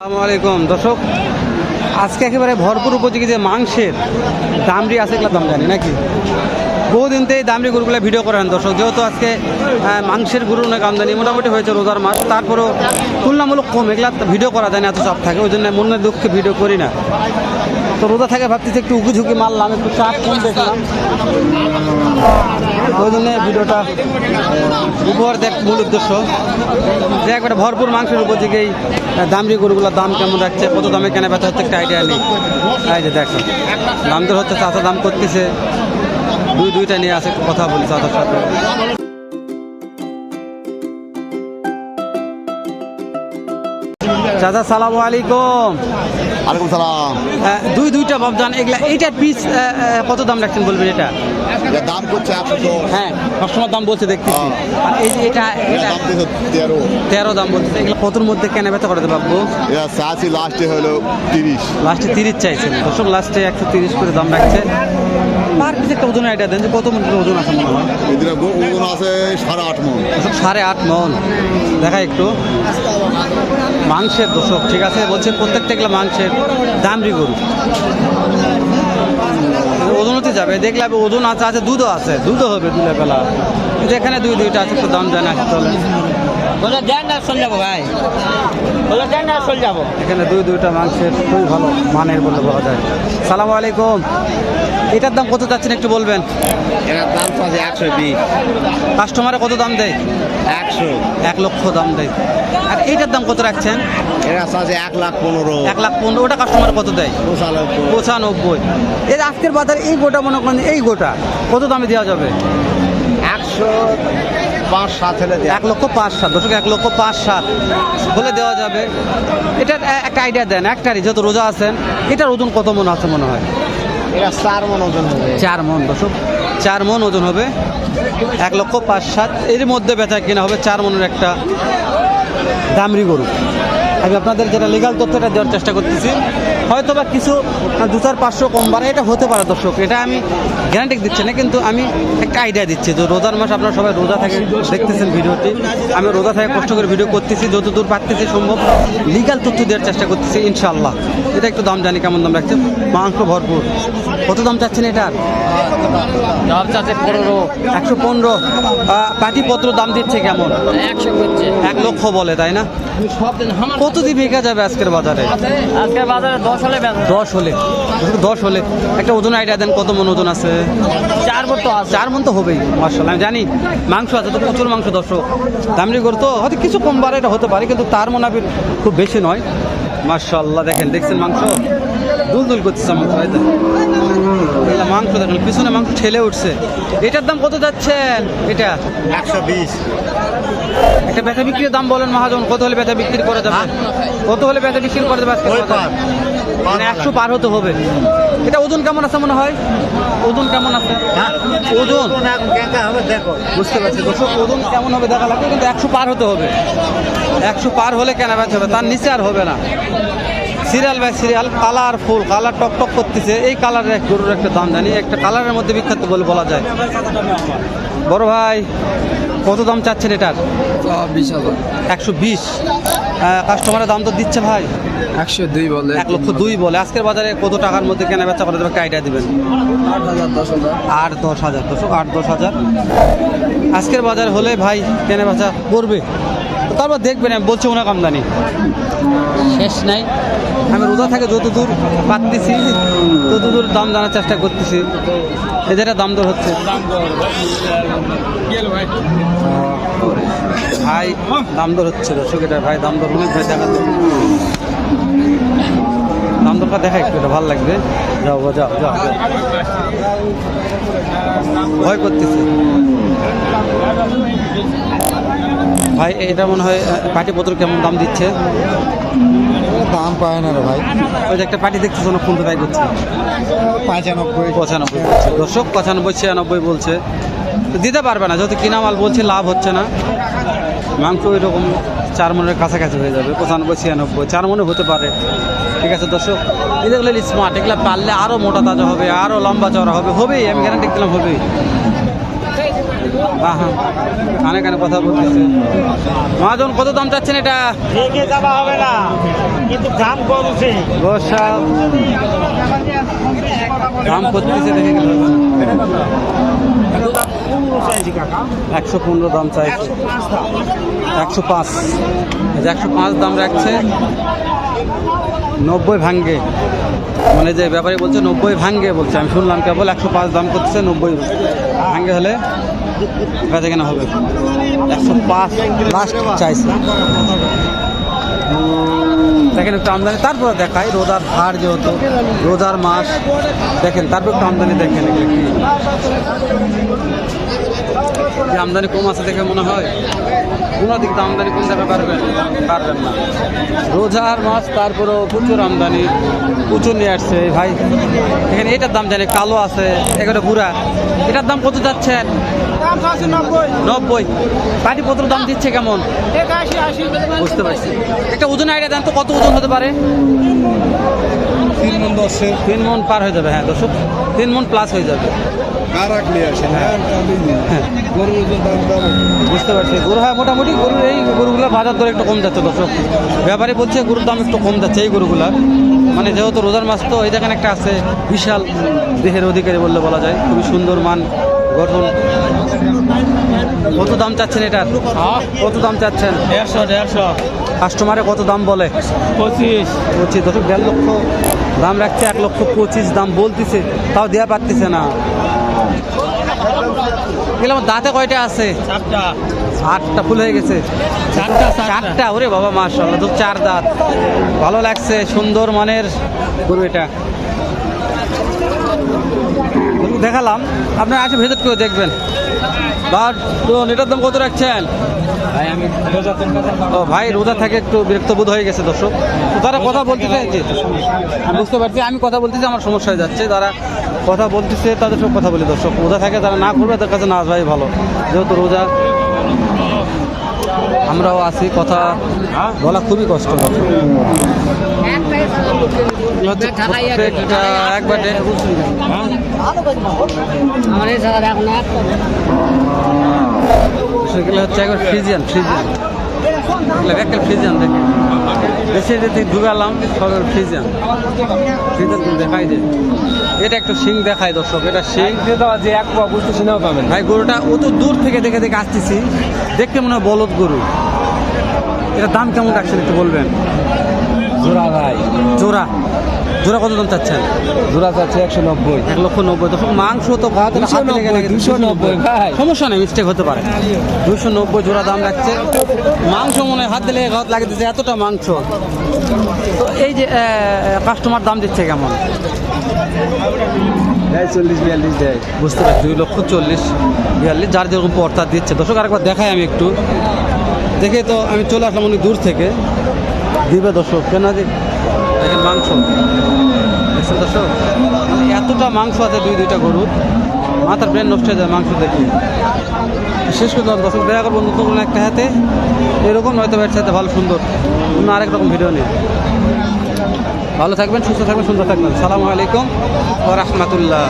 আসসালামু আলাইকুম দর্শক, আজকে একেবারে ভরপুর উপযোগী যে মাংসের দামড়ি আছে এগুলো দাম জানি নাকি বহুদিন থেকে দামড়ি গরুগুলো ভিডিও করেন দর্শক। যেহেতু আজকে মাংসের গরুর অনেক আমদানি মোটামুটি হয়েছে রোজার মাস, তারপরেও তুলনামূলক কম এগুলা ভিডিও করা যায় না, এত চাপ থাকে, ওই জন্য মনের দুঃখে ভিডিও করি না। তো রোজা থাকে ভাবতেছি একটু উঁকি ঝুঁকি মারলাম, একটু চাপ কম দেখলাম, ওই জন্য ভিডিওটা উপহার দেখ মূল উদ্দেশ্য যে একবারে ভরপুর মাংসের উপযোগী এই দামড়ি গরুগুলোর দাম কেমন রাখছে, কত দামে কেনা বেচা হচ্ছে একটা আইডিয়া নেই। এই যে দেখো দাম দর হচ্ছে, চাচা দাম করতেছে, দুইটা নিয়ে আসে, একটু কথা বলি চাচার সাথে। চাচা সালামু আলাইকুম। ওয়ালাইকুম সালাম। দুইটা বাবজান এগুলা, এইটার পিস কত দাম রাখছেন বলবেন? এটা দাম করছে 110। হ্যাঁ, কাস্টমার দাম বলছে দেখতেছি। আর এই যে এটা 13 দাম বলছে, এগুলো কতর মধ্যে কেনা বেচা করতে পারবো? এটা চাচ্ছি লাস্টে হলো 30। লাস্টে 30 চাইছেন দর্শক, লাস্টে 130 করে দাম রাখছে। পার পিস একটা ওজন আইডিয়া দেন যে কত মন ওজন আছে মনে হয়? এদিকে ওজন আছে 8.5 মণ। 8.5 মন। দেখা একটু মাংসের দর্শক, ঠিক আছে বলছে প্রত্যেকটা এগুলো মাংসের দামড়ি গরু, ওজন হতে যাবে দেখলে ওজন আছে, আছে দুধও আছে, দুধও হবে দুলে বেলা। যেখানে দুইটা আছে একটু দাম জানা চলে ভাই, এখানে দুইটা মাংসের খুবই ভালো মানের বলে বলা যায়। সালামু আলাইকুম। এটার দাম কত যাচ্ছেন একটু বলবেন? এটার দাম আছে 120। কাস্টমারে কত দাম দেয়? 1 লক্ষ দাম দেয়। আর এইটার দাম কত রাখছেন? এটা আছে 1,15,000। 1,15,000। ওটা কাস্টমার কত দেয়? 95। এই আজকের বাজারে এই গোটা মনে করেন, এই গোটা কত দামে দেওয়া যাবে? 105-7 হলে 1,05,7,000 দর্শক, 1,05,7,000 বলে দেওয়া যাবে। এটার একটা আইডিয়া দেন, একটারই যেহেতু রোজা আছেন, এটার ওজন কত মন আছে মনে হয়? এটা 4 মণ ওজন হবে। 4 মন দর্শক, 4 মন ওজন হবে, 1,05,7,000 এর মধ্যে বেচা কিনা হবে। 4 মনের একটা দামড়ি গরু। আমি আপনাদের যেটা লিগাল তথ্যটা দেওয়ার চেষ্টা করতেছি, হয়তো বা কিছু 2-4-500 কম বাড়ে, এটা হতে পারে দর্শক, এটা আমি গ্যারান্টি দিচ্ছি না, কিন্তু আমি একটা আইডিয়া দিচ্ছি যে রোজার মাস আপনারা সবাই রোজা থাকে দেখতেছেন ভিডিওটি, আমি রোজা থেকে কষ্ট করে ভিডিও করতেছি, যতদূর পারতেছি সম্ভব লিগাল তথ্য দেওয়ার চেষ্টা করতেছি ইনশাআল্লাহ। এটা একটু দাম জানি কেমন দাম রাখছে, মাংস ভরপুর। কত দাম চাচ্ছেন এটার? দাম চাচ্ছে 115। পাটিপত্র দাম দিচ্ছে কেমন? 1 লক্ষ বলে, তাই না? কত দিয়ে বিকা যাবে আজকের বাজারে? আজকের বাজারে 10 হলে 10 হলে একটা ওজন আইডিয়া দেন, কত মন ওজন আছে? 4 মণ তো আছে। 4 মন তো হবেই মাশাআল্লাহ। আমি জানি মাংস আছে তো, প্রচুর মাংস দর্শক, দামড়ি গরু তো হয়তো কিছু কম বাড়ে, এটা হতে পারে, কিন্তু তার মোনাফির খুব বেশি নয় মাশাআল্লাহ। দেখছেন মাংস দুল করতেছে মাংস, মাংস দেখেন পিছনে মাংস ঠেলে উঠছে। এটার দাম কত যাচ্ছেন? এটা 120। একটা বেচা বিক্রির দাম বলেন মহাজন, কত হলে বেচা বিক্রি করে যাবে? কত হলে বেচা বিক্রি করে যাবে? মানে 100 পার হতে হবে। এটা ওজন কেমন আছে মনে হয়? ওজন কেমন আছে? ওজন বুঝতে পারছি দর্শক, ওজন কেমন হবে দেখা লাগবে, কিন্তু 100 পার হতে হবে। 100 পার হলে কেনা বেচা হবে, তার নিচে আর হবে না। Serial by serial, colourful, colour talk করতেছে। এই কালারের গরুর একটা দাম জানি, একটা কালারের মধ্যে বিখ্যাত বলে বলা যায়। বড় ভাই কত দাম চাচ্ছেন এটার? 20,000। 120। কাস্টমারের দাম তো দিচ্ছে ভাই 102 বলে। 1,02 বলে। আজকের বাজারে কত টাকার মধ্যে কেনা বেচা করে দেবে, একটা আইডিয়া দিবেন? 8-10,000 দর্শক, 8-10,000 আজকের বাজার হলে ভাই কেনা বেচা করবে। তারপর দেখবেন, আমি বলছি ওনার আমদানি শেষ নাই। আমি রোজা থেকে যতদূর পাচ্ছি ততদূর দাম জানার চেষ্টা করতেছি। এই যেটা দাম দর হচ্ছে ভাই, দাম দর হচ্ছে দর্শক, এটা ভাই দাম দর অনেক ভাই দেখা, দাম দরটা দেখা একটু, এটা ভালো লাগবে। যাও ভয় করতেছে ভাই। এটা মনে হয় পাটিপত্র কেমন দাম দিচ্ছে? দাম পায় না রে ভাই। ওই যে একটা পাটি দেখতেছ না, ফোনটা তাই করছে 95 দর্শক, 95-96 বলছে। দিতে পারবে না, যেহেতু কিনা মাল বলছে, লাভ হচ্ছে না। মাংস ওই রকম 4 মনের কাছাকাছি হয়ে যাবে, 95-96, 4 মনে হতে পারে। ঠিক আছে দর্শক, এগুলো স্মার্ট, এগুলো পারলে আরও মোটা তাজা হবে, আরও লম্বা চওড়া হবে, হবেই, আমি গ্যারান্টি দিলাম হবেই। হ্যাঁ হ্যাঁ কানে কানে কথা বলতেছে। মহাজন কত দাম চাচ্ছেন এটা? রেখে যাওয়া হবে না, কিন্তু দাম করছে। বর্ষা দাম করতেছে দেখে গেল 115 দাম চাইছে, 105 105 দাম রাখছে। 90 ভাঙ্গে, মানে যে ব্যাপারী বলছে 90 ভাঙ্গে বলছে, আমি শুনলাম কেবল 105 দাম করছে, 90 ভাঙ্গে হলে বেচা কেনা হবে। 105 লাস্ট চাইছে। দেখেন একটু আমদানি, তারপরে দেখাই রোজার হার যেহেতু রোজার মাস, দেখেন তারপর একটু আমদানি দেখেন এগুলো কি যে আমদানি কম আছে দেখে মনে হয় কোনো দিক দিয়ে আমদানি কম দেখা পারবেন না। রোজার মাছ তারপরেও প্রচুর আমদানি, প্রচুর নিয়ে আসছে ভাই। এখানে এটার দাম জানি কালো আছে, এগুলো বুড়া, এটার দাম কত যাচ্ছেন? 90। পাটিপত্র দাম দিচ্ছে কেমন? বুঝতে পারছি। একটা ওজন আইডিয়া দেন তো, কত ওজন হতে পারে? 3 মণ 10 3 মণ পার হয়ে যাবে। হ্যাঁ দর্শক, 3 মণ প্লাস হয়ে যাবে। বুঝতে পারছি। গরু হ্যাঁ মোটামুটি গরুর এই গরুগুলোর বাজার দর একটু কম যাচ্ছে দর্শক। ব্যাপারী বলছে গরুর দাম একটু কম যাচ্ছে এই গরুগুলার, মানে যেহেতু রোজার মাস তো। এই দেখেন একটা আছে বিশাল দেহের অধিকারী বললে বলা যায়, খুবই সুন্দর মান গঠন। কত দাম চাচ্ছেন এটার? কত দাম চাচ্ছেন? 150 কাস্টমারে কত দাম বলে? 25 দর্শক 1.5 লক্ষ দাম রাখছে, 1,25,000 দাম বলতেছে, তাও দেওয়া পারতেছে না। গেলাম দাঁতে কয়টা আছে? 8টা ফুল হয়ে গেছে। 4টা ওরে বাবা মাশাআল্লাহ, তো 4 দাঁত। ভালো লাগছে, সুন্দর মানের গরু এটা। গরু দেখালাম, আপনারা আসে ভেতর করে দেখবেন। বাট তো এটার দাম কত রাখছেন? ভাই আমি ও ভাই রোজা থেকে একটু বিরক্ত বোধ হয়ে গেছে দর্শক। তো তারা কথা বলতেছে, আমি বুঝতে পারছি, আমি কথা বলতেছি আমার সমস্যা হয়ে যাচ্ছে। তারা কথা বলতেছে, তাদের সব কথা বলি দর্শক। রোজা থাকে তারা না করবে, তাদের কাছে না আসবাই ভালো, যেহেতু রোজা। আমরাও আছি, কথা বলা খুবই কষ্ট। একবারে সেগুলো হচ্ছে একবার ফ্রিজিয়ান ফ্রিজিয়ান দেখে দেশে যদি ঢুকালাম সব ফ্রিজিয়ান দেখাই দেয়। এটা একটু শিং দেখায় দর্শক, এটা শিং যে এক বুঝতেছি না পাবেন ভাই। গরুটা অত দূর থেকে দেখে দেখে আসতেছি, দেখতে মনে হয় বলদ গরু। এটার দাম কেমন রাখছেন একটু বলবেন? জোড়া ভাই, জোড়া কত দাম চাচ্ছেন? জোড়া চাচ্ছে 190। 1,90,000 দর্শক। মাংস তো খাওয়াতে 290 ভাই, সমস্যা নেই, মিস্টেক হতে পারে। 290 জোড়া দাম রাখছে। মাংস মনে হয় হাত দিলে ঘাত লাগে দিচ্ছে, এতটা মাংস। তো এই যে কাস্টমার দাম দিচ্ছে কেমন? 40-42 দেয়। বুঝতে পারছি, 2,40,42 যার যেরকম পর্তা দিচ্ছে দর্শক। আরেকবার দেখাই আমি একটু, দেখে তো আমি চলে আসলাম অনেক দূর থেকে। দিবে দর্শক, কেন দেখেন মাংস দেখছেন দর্শক, এতটা মাংস আছে দুইটা গরুর, মাথার ব্রেন নষ্ট হয়ে যায় মাংস দেখে। শেষ করে দর্শক দেখা করবো নতুন কোনো একটা হাতে এরকম, হয়তো এর সাথে ভালো সুন্দর অন্য আরেক রকম ভিডিও নিয়ে। ভালো থাকবেন, সুস্থ থাকবেন, সুন্দর থাকবেন। সালামু আলাইকুম ওয়া রাহমাতুল্লাহ।